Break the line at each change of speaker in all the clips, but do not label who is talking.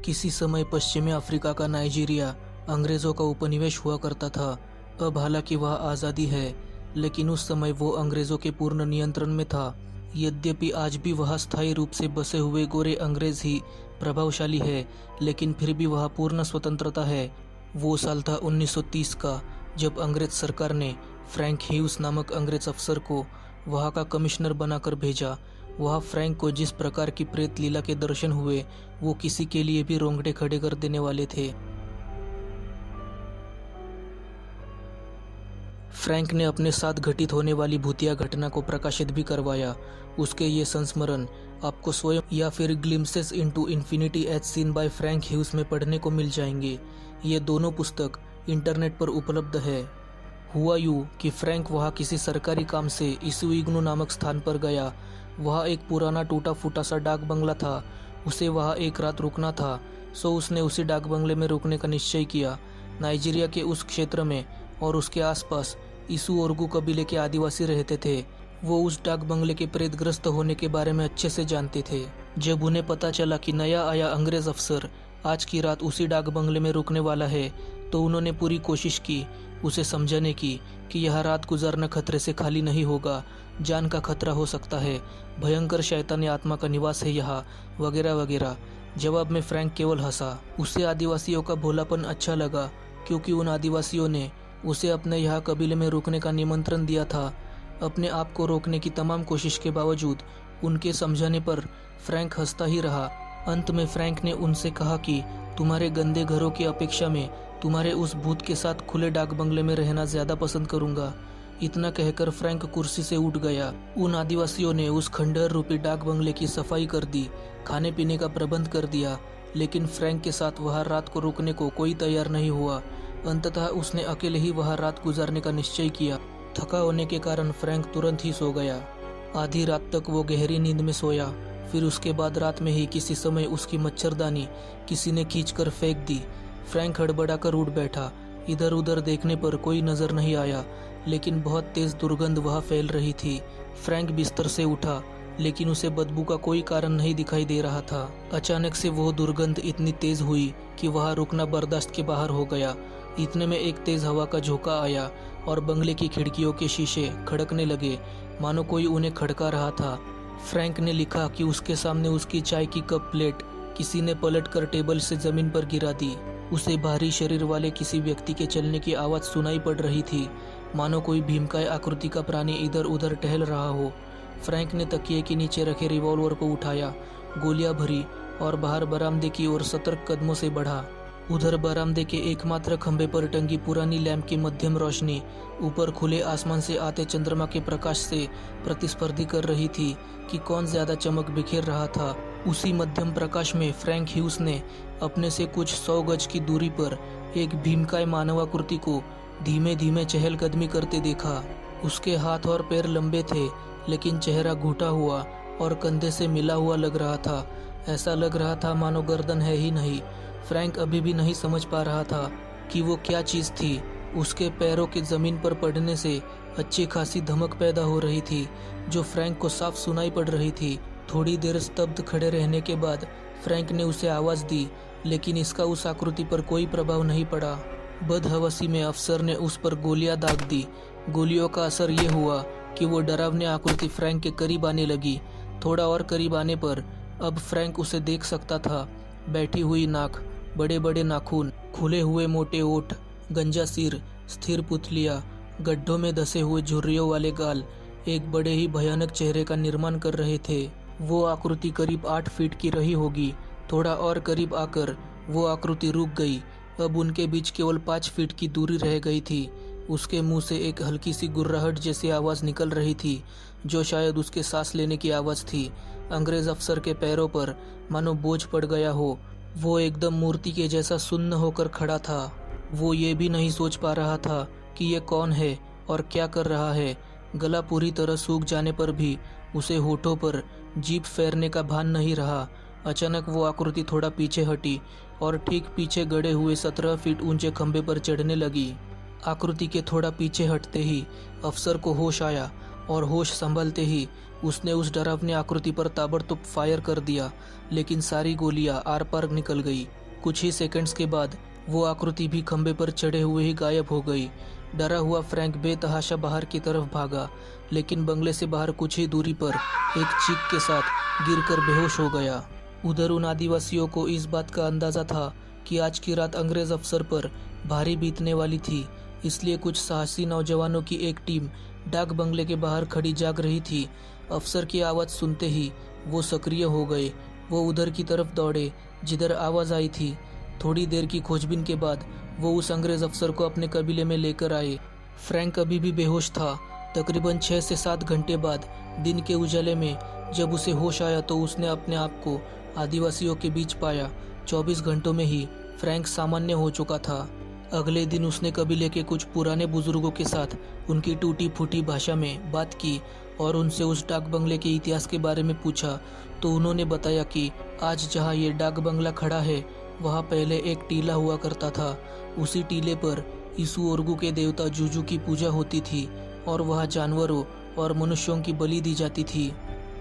किसी समय पश्चिमी अफ्रीका का नाइजीरिया अंग्रेज़ों का उपनिवेश हुआ करता था। अब हालांकि वह आज़ादी है, लेकिन उस समय वो अंग्रेज़ों के पूर्ण नियंत्रण में था। यद्यपि आज भी वह स्थायी रूप से बसे हुए गोरे अंग्रेज़ ही प्रभावशाली है, लेकिन फिर भी वह पूर्ण स्वतंत्रता है। वो साल था 1930 का, जब अंग्रेज़ सरकार ने फ्रैंक ह्यूज नामक अंग्रेज़ अफसर को वहाँ का कमिश्नर बनाकर भेजा। वहाँ फ्रैंक को जिस प्रकार की प्रेत लीला के दर्शन हुए, वो किसी के लिए भी रोंगटे खड़े कर देने वाले थे। फ्रैंक ने अपने साथ घटित होने वाली भूतिया घटना को प्रकाशित भी करवाया। उसके ये संस्मरण आपको स्वयं या फिर glimpses into infinity as seen by Frank Hughes में पढ़ने को मिल जाएंगे। ये दोनों पुस्तक इंटरनेट पर उपलब्ध है। हुआ यूँ कि फ्रैंक वहाँ किसी सरकारी काम से इसुइग्नो नामक स्थान पर गया। वहाँ एक पुराना टूटा फूटा सा डाक बंगला था। उसे वहाँ एक रात रुकना था, सो उसने उसी डाक बंगले में रुकने का निश्चय किया। नाइजीरिया के उस क्षेत्र में और उसके आसपास इसुओर्गु कबीले के आदिवासी रहते थे। वो उस डाक बंगले के प्रेतग्रस्त होने के बारे में अच्छे से जानते थे। जब उन्हें पता चला कि नया आया अंग्रेज अफसर आज की रात उसी डाक बंगले में रुकने वाला है, तो उन्होंने पूरी कोशिश की उसे समझाने की कि यह रात गुजारना खतरे से खाली नहीं होगा, जान का खतरा हो सकता है, भयंकर शैतानी आत्मा का निवास है यहाँ, वगैरह वगैरह। जवाब में फ्रैंक केवल हंसा। उसे आदिवासियों का भोलापन अच्छा लगा, क्योंकि उन आदिवासियों ने उसे अपने यहाँ कबीले में रुकने का निमंत्रण दिया था। अपने आप को रोकने की तमाम कोशिश के बावजूद उनके समझाने पर फ्रैंक हंसता ही रहा। अंत में फ्रैंक ने उनसे कहा कि तुम्हारे गंदे घरों की अपेक्षा में तुम्हारे उस भूत के साथ खुले डाक बंगले में रहना ज़्यादा पसंद करूंगा। इतना कहकर फ्रैंक कुर्सी से उठ गया। उन आदिवासियों ने उस खंडहर रूपी डाक बंगले की सफाई कर दी, खाने पीने का प्रबंध कर दिया, लेकिन फ्रैंक के साथ वहाँ रात को रुकने को कोई तैयार नहीं हुआ। अंततः उसने अकेले ही वहाँ रात गुजारने का निश्चय किया। थका होने के कारण फ्रैंक तुरंत ही सो गया। आधी रात तक वो गहरी नींद में सोया। फिर उसके बाद रात में ही किसी समय उसकी मच्छरदानी किसी ने खींचकर फेंक दी। फ्रैंक हड़बड़ाकर उठ बैठा। इधर उधर देखने पर कोई नजर नहीं आया, लेकिन बहुत तेज दुर्गंध वहाँ फैल रही थी। फ्रैंक बिस्तर से उठा, लेकिन उसे बदबू का कोई कारण नहीं दिखाई दे रहा था। अचानक से वो दुर्गंध इतनी तेज हुई कि वहाँ रुकना बर्दाश्त के बाहर हो गया। इतने में एक तेज हवा का झोंका आया और बंगले की खिड़कियों के शीशे खड़कने लगे, मानो कोई उन्हें खड़का रहा था। फ्रैंक ने लिखा कि उसके सामने उसकी चाय की कप प्लेट किसी ने पलटकर टेबल से जमीन पर गिरा दी। उसे भारी शरीर वाले किसी व्यक्ति के चलने की आवाज़ सुनाई पड़ रही थी, मानो कोई भीमकाय आकृति का प्राणी इधर उधर टहल रहा हो। फ्रैंक ने तकिए के नीचे रखे रिवॉल्वर को उठाया, गोलियां भरी और बाहर बरामदे की ओर सतर्क कदमों से बढ़ा। उधर बरामदे के एकमात्र खंभे पर टंगी पुरानी लैंप की मध्यम रोशनी ऊपर खुले आसमान से आते चंद्रमा के प्रकाश से प्रतिस्पर्धी कर रही थी कि कौन ज्यादा चमक बिखेर रहा था। उसी मध्यम प्रकाश में फ्रैंक ह्यूज ने अपने से कुछ 100 गज की दूरी पर एक भीमकाय मानवाकृति को धीमे धीमे चहलकदमी करते देखा। उसके हाथ और पैर लंबे थे, लेकिन चेहरा घुटा हुआ और कंधे से मिला हुआ लग रहा था। ऐसा लग रहा था मानो गर्दन है ही नहीं। फ्रैंक अभी भी नहीं समझ पा रहा था कि वो क्या चीज़ थी। उसके पैरों के ज़मीन पर पड़ने से अच्छी खासी धमक पैदा हो रही थी, जो फ्रैंक को साफ सुनाई पड़ रही थी। थोड़ी देर स्तब्ध खड़े रहने के बाद फ्रैंक ने उसे आवाज़ दी, लेकिन इसका उस आकृति पर कोई प्रभाव नहीं पड़ा। बदहवसी में अफसर ने उस पर गोलियां दाग दी। गोलियों का असर ये हुआ कि वो डरावनी आकृति फ्रैंक के करीब आने लगी। थोड़ा और करीब आने पर अब फ्रैंक उसे देख सकता था। बैठी हुई नाक, बड़े बड़े नाखून, खुले हुए मोटे ओठ, गंजा सिर, स्थिर पुतलियाँ, गड्ढों में धसे हुए झुर्रियों वाले गाल एक बड़े ही भयानक चेहरे का निर्माण कर रहे थे। वो आकृति करीब 8 फीट की रही होगी। थोड़ा और करीब आकर वो आकृति रुक गई। अब उनके बीच केवल 5 फीट की दूरी रह गई थी। उसके मुंह से एक हल्की सी गुर्राहट जैसी आवाज़ निकल रही थी, जो शायद उसके सांस लेने की आवाज़ थी। अंग्रेज अफसर के पैरों पर मानो बोझ पड़ गया हो। वो एकदम मूर्ति के जैसा सुन्न होकर खड़ा था। वो ये भी नहीं सोच पा रहा था कि ये कौन है और क्या कर रहा है। गला पूरी तरह सूख जाने पर भी उसे होठों पर जीभ फेरने का भान नहीं रहा। अचानक वो आकृति थोड़ा पीछे हटी और ठीक पीछे गड़े हुए 17 फीट ऊंचे खंभे पर चढ़ने लगी। आकृति के थोड़ा पीछे हटते ही अफसर को होश आया और होश संभलते ही उसने उस डरावनी आकृति पर ताबड़तोड़ फायर कर दिया, लेकिन सारी गोलियां आर पार निकल गई। कुछ ही सेकंड्स के बाद वो आकृति भी खंबे पर चढ़े हुए ही गायब हो गई। डरा हुआ फ्रैंक बेतहाशा बाहर की तरफ भागा, लेकिन बंगले से बाहर कुछ ही दूरी पर एक चीख के साथ गिरकर बेहोश हो गया। उधर उन आदिवासियों को इस बात का अंदाजा था कि आज की रात अंग्रेज अफसर पर भारी बीतने वाली थी, इसलिए कुछ साहसी नौजवानों की एक टीम डाक बंगले के बाहर खड़ी जाग रही थी। अफसर की आवाज़ सुनते ही वो सक्रिय हो गए। वो उधर की तरफ दौड़े जिधर आवाज़ आई थी। थोड़ी देर की खोजबीन के बाद वो उस अंग्रेज अफसर को अपने कबीले में लेकर आए। फ्रैंक अभी भी बेहोश था। तकरीबन 6 से 7 घंटे बाद दिन के उजाले में जब उसे होश आया तो उसने अपने आप को आदिवासियों के बीच पाया। 24 घंटों में ही फ्रैंक सामान्य हो चुका था। अगले दिन उसने कबीले के कुछ पुराने बुजुर्गों के साथ उनकी टूटी फूटी भाषा में बात की और उनसे उस डाक बंगले के इतिहास के बारे में पूछा। तो उन्होंने बताया कि आज जहाँ ये डाक बंगला खड़ा है वहाँ पहले एक टीला हुआ करता था। उसी टीले पर इसु ओरगू के देवता जुजू की पूजा होती थी और वहाँ जानवरों और मनुष्यों की बलि दी जाती थी।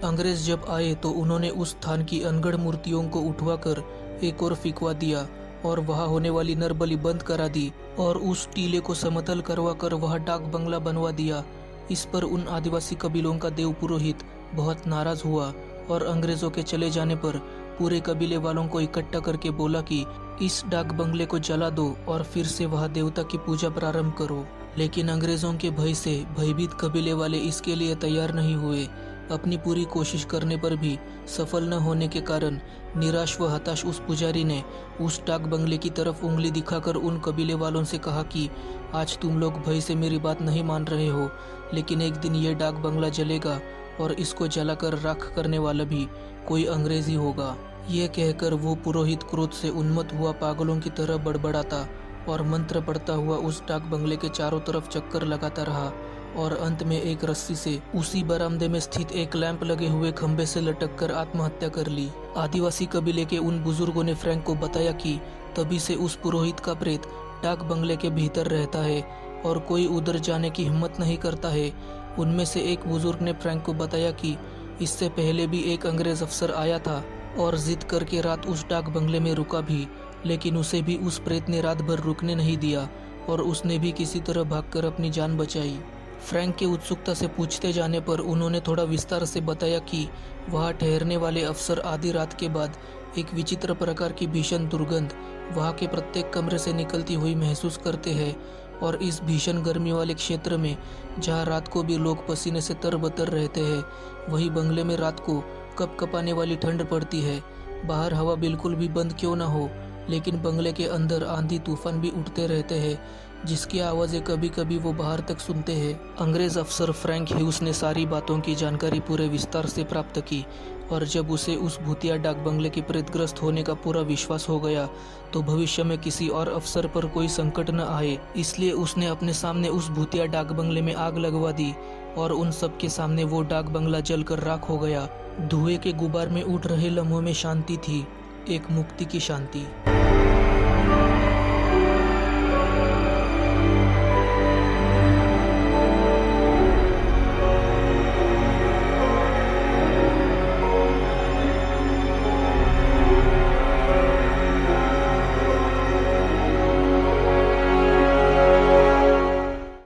अंग्रेज जब आए तो उन्होंने उस स्थान की अनगढ़ मूर्तियों को उठवाकर एक और फिकवा दिया और वहाँ होने वाली नरबलि बंद करा दी और उस टीले को समतल करवा कर वहाँ डाक बंगला बनवा दिया। इस पर उन आदिवासी कबीलों का देव पुरोहित बहुत नाराज हुआ और अंग्रेजों के चले जाने पर पूरे कबीले वालों को इकट्ठा करके बोला कि इस डाक बंगले को जला दो और फिर से वहाँ देवता की पूजा प्रारंभ करो। लेकिन अंग्रेजों के भय से भयभीत कबीले वाले इसके लिए तैयार नहीं हुए। अपनी पूरी कोशिश करने पर भी सफल न होने के कारण निराश व हताश उस पुजारी ने उस डाक बंगले की तरफ उंगली दिखाकर उन कबीले वालों से कहा कि आज तुम लोग भय से मेरी बात नहीं मान रहे हो, लेकिन एक दिन ये डाक बंगला जलेगा और इसको जलाकर राख करने वाला भी कोई अंग्रेजी होगा। ये कहकर वो पुरोहित क्रोध से उन्मत्त हुआ पागलों की तरह बड़बड़ाता और मंत्र पढ़ता हुआ उस डाक बंगले के चारों तरफ चक्कर लगाता रहा और अंत में एक रस्सी से उसी बरामदे में स्थित एक लैंप लगे हुए खंबे से लटक कर आत्महत्या कर ली। आदिवासी कबीले के उन बुजुर्गों ने फ्रैंक को बताया कि तभी से उस पुरोहित का प्रेत डाक बंगले के भीतर रहता है और कोई उधर जाने की हिम्मत नहीं करता है। उनमें से एक बुजुर्ग ने फ्रैंक को बताया कि इससे पहले भी एक अंग्रेज अफसर आया था और जिद करके रात उस डाक बंगले में रुका भी, लेकिन उसे भी उस प्रेत ने रात भर रुकने नहीं दिया और उसने भी किसी तरह भागकर अपनी जान बचाई। फ्रैंक के उत्सुकता से पूछते जाने पर उन्होंने थोड़ा विस्तार से बताया कि वहाँ ठहरने वाले अफसर आधी रात के बाद एक विचित्र प्रकार की भीषण दुर्गंध वहाँ के प्रत्येक कमरे से निकलती हुई महसूस करते हैं और इस भीषण गर्मी वाले क्षेत्र में जहाँ रात को भी लोग पसीने से तरबतर रहते हैं, वही बंगले में रात को कपकपाने वाली ठंड पड़ती है। बाहर हवा बिल्कुल भी बंद क्यों ना हो, लेकिन बंगले के अंदर आंधी तूफान भी उठते रहते हैं जिसकी आवाज़ें कभी कभी वो बाहर तक सुनते हैं। अंग्रेज अफसर फ्रैंक ह्यूज ने सारी बातों की जानकारी पूरे विस्तार से प्राप्त की और जब उसे उस भूतिया डाक बंगले के प्रेतग्रस्त होने का पूरा विश्वास हो गया तो भविष्य में किसी और अफसर पर कोई संकट न आए, इसलिए उसने अपने सामने उस भूतिया डाक बंगले में आग लगवा दी और उन सब के सामने वो डाक बंगला जलकर राख हो गया। धुएं के गुबार में उठ रहे लम्हों में शांति थी, एक मुक्ति की शांति।